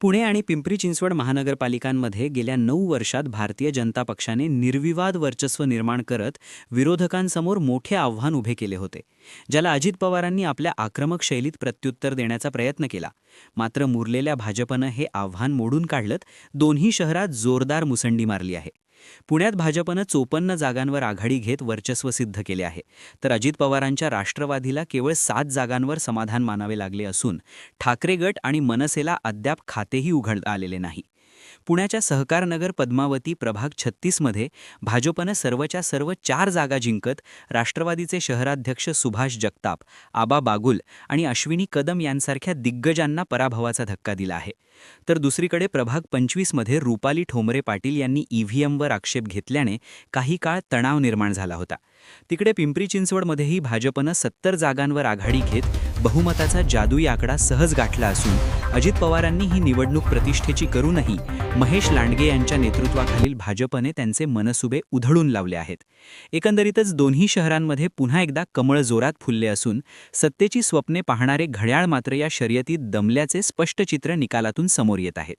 पुणे आणि पिंपरी चिंचवड महानगरपालिकांमध्ये गेल्या 9 वर्षात भारतीय जनता पक्षाने निर्विवाद वर्चस्व निर्माण करत विरोधकांसमोर मोठे आव्हान उभे केले होते, ज्याला अजित पवारांनी आपल्या आक्रमक शैलीत प्रत्युत्तर देण्याचा प्रयत्न केला. मात्र मुरलेल्या भाजपनं हे आव्हान मोडून काढलत दोन्ही शहरात जोरदार मुसंडी मारली आहे. पुण्यात भाजपनं 54 जागांवर आघाडी घेत वर्चस्व सिद्ध केले आहे, तर अजित पवारांच्या राष्ट्रवादीला केवळ 7 जागांवर समाधान मानावे लागले असून ठाकरे गट आणि मनसेला अद्याप खातेही उघडता आलेले नाही. पुण्याच्या सहकारनगर पद्मावती प्रभाग 36 मध्ये भाजपनं सर्वच्या सर्व 4 जागा जिंकत राष्ट्रवादीचे शहराध्यक्ष सुभाष जगताप, आबा बागुल आणि अश्विनी कदम यांसारख्या दिग्गजांना पराभवाचा धक्का दिला आहे. तर दुसरीकडे प्रभाग 25 मध्ये रुपाली ठोंबरे पाटील यांनी ईव्हीएमवर आक्षेप घेतल्याने काही काळ तणाव निर्माण झाला होता. तिकडे पिंपरी चिंचवडमध्येही भाजपनं 70 जागांवर आघाडी घेत बहुमताचा जादुई आकडा सहज गाठला असून अजित पवारांनी ही निवडणूक प्रतिष्ठेची करूनही महेश लांडगे यांच्या नेतृत्वाखालील भाजपने त्यांचे मनसुबे उधळून लावले आहेत. एकंदरीतच दोन्ही शहरांमध्ये पुन्हा एकदा कमळ जोरात फुलले असून सत्तेची स्वप्ने पाहणारे घड्याळ मात्र या शर्यतीत दमल्याचे स्पष्ट चित्र निकालातून समोर येत आहेत.